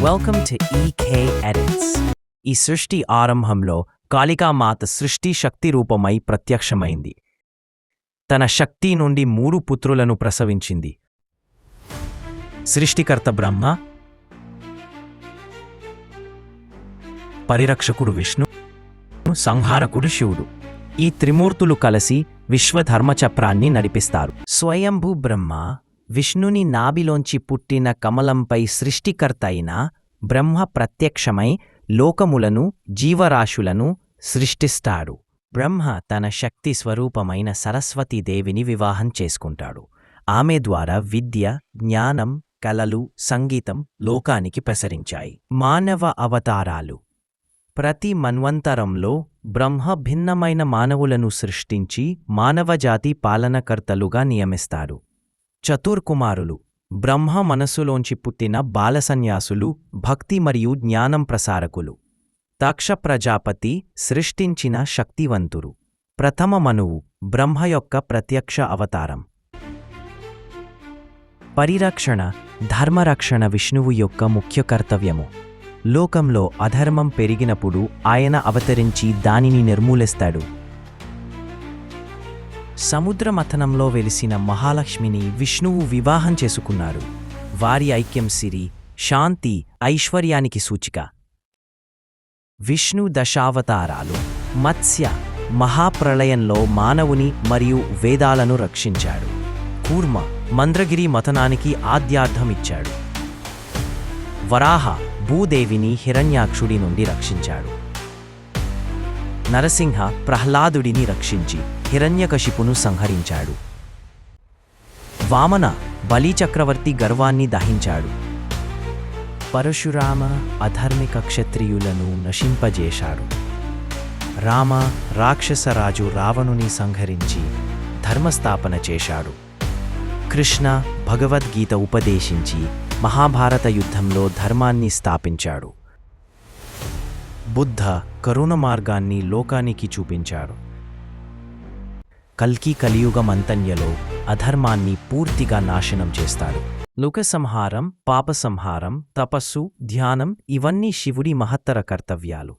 Welcome to ఈకే edits. ఈ సృష్టి ఆరంభంలో కాళికామాత సృష్టి శక్తి రూపమై ప్రత్యక్షమైంది. తన శక్తి నుండి 3 పుత్రులను ప్రసవించింది. సృష్టికర్త బ్రహ్మ, పరిరక్షకుడు విష్ణు, సంహారకుడు శివుడు. ఈ త్రిమూర్తులు కలిసి విశ్వధర్మచక్రాన్ని నడిపిస్తారు. స్వయంభూ బ్రహ్మ విష్ణుని నాభిలోంచి పుట్టిన కమలంపై సృష్టికర్త అయిన బ్రహ్మ ప్రత్యక్షమై లోకములను, జీవరాశులను సృష్టిస్తాడు. బ్రహ్మ తన శక్తి స్వరూపమైన సరస్వతీదేవిని వివాహం చేసుకుంటాడు. ఆమె ద్వారా విద్య, జ్ఞానం, కళలు, సంగీతం లోకానికి ప్రసరించాయి. మానవ అవతారాలు. ప్రతి మన్వంతరంలో బ్రహ్మ భిన్నమైన మానవులను సృష్టించి మానవజాతి పాలనకర్తలుగా నియమిస్తాడు. చతుర్కుమారులు బ్రహ్మ మనస్సులోంచి పుట్టిన బాలసన్యాసులు, భక్తి మరియు జ్ఞానం ప్రసారకులు. దక్ష ప్రజాపతి సృష్టించిన శక్తివంతుడు. ప్రథమ మనువు బ్రహ్మ యొక్క ప్రత్యక్ష అవతారం. పరిరక్షణ, ధర్మరక్షణ విష్ణువు యొక్క ముఖ్య కర్తవ్యము. లోకంలో అధర్మం పెరిగినప్పుడు ఆయన అవతరించి దానిని నిర్మూలిస్తాడు. సముద్రమథనంలో వెలిసిన మహాలక్ష్మిని విష్ణువు వివాహం చేసుకున్నారు. వారి ఐక్యం సిరి, శాంతి, ఐశ్వర్యానికి సూచిక. విష్ణు దశావతారాలు. మత్స్య మహాప్రళయంలో మానవుని మరియు వేదాలను రక్షించాడు. కూర్మ మంద్రగిరి మథనానికి ఆద్యార్థమిచ్చాడు. వరాహ భూదేవిని హిరణ్యాక్షుడి నుండి రక్షించాడు. నరసింహ ప్రహ్లాదుడిని రక్షించి హిరణ్యకశిపును సంహరించాడు. వామన బలిచక్రవర్తి గర్వాన్ని దహించాడు. పరశురామ అధర్మిక క్షత్రియులను నశింపజేశాడు. రామ రాక్షసరాజు రావణుని సంహరించి ధర్మస్థాపన చేశాడు. కృష్ణ భగవద్గీత ఉపదేశించి మహాభారత యుద్ధంలో ధర్మాన్ని స్థాపించాడు. బుద్ధ కరుణ మార్గాన్ని లోకానికి చూపించాడు. కల్కి కలియుగమంతన్యలో అధర్మాన్ని పూర్తిగా నాశనం చేస్తాడు. లోక సంహారం, పాప సంహారం, తపస్సు, ధ్యానం ఇవన్నీ శివుడి మహత్తర కర్తవ్యాలు.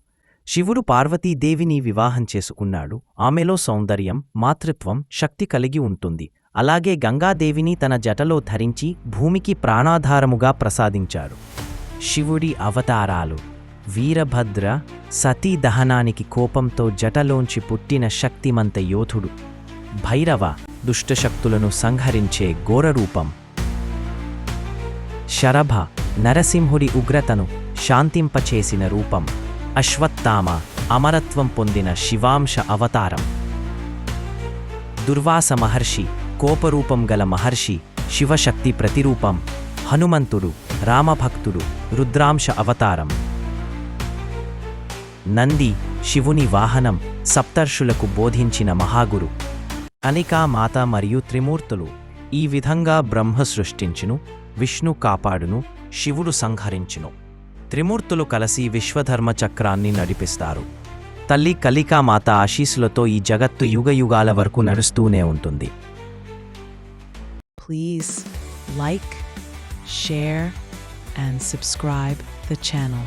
శివుడు పార్వతీదేవిని వివాహం చేసుకున్నాడు. ఆమెలో సౌందర్యం, మాతృత్వం, శక్తి కలిగి ఉంటుంది. అలాగే గంగాదేవిని తన జటలో ధరించి భూమికి ప్రాణాధారముగా ప్రసాదించాడు. శివుడి అవతారాలు. వీరభద్ర సతీ దహనానికి కోపంతో జటలోంచి పుట్టిన శక్తిమంత యోధుడు. భైరవ దుష్టశక్తులను సంహరించే ఘోరరూపం. శరభ నరసింహుడి ఉగ్రతను శాంతింపచేసిన రూపం. అశ్వత్థామ అమరత్వం పొందిన శివాంశ అవతారం. దుర్వాస మహర్షి కోపరూపం గల మహర్షి, శివశక్తి ప్రతిరూపం. హనుమంతుడు రామభక్తుడు, రుద్రాంశ అవతారం. నంది శివుని వాహనం, సప్తర్షులకు బోధించిన మహాగురు. అనికా మాత మరియు త్రిమూర్తులు. ఈ విధంగా బ్రహ్మ సృష్టించును, విష్ణు కాపాడును, శివుడు సంహరించును. త్రిమూర్తులు కలిసి విశ్వధర్మ చక్రాన్ని నడిపిస్తారు. తల్లి కలికామాత ఆశీస్సులతో ఈ జగత్తు యుగయుగాల వరకు నడుస్తూనే ఉంటుంది. Please like, share and subscribe the channel.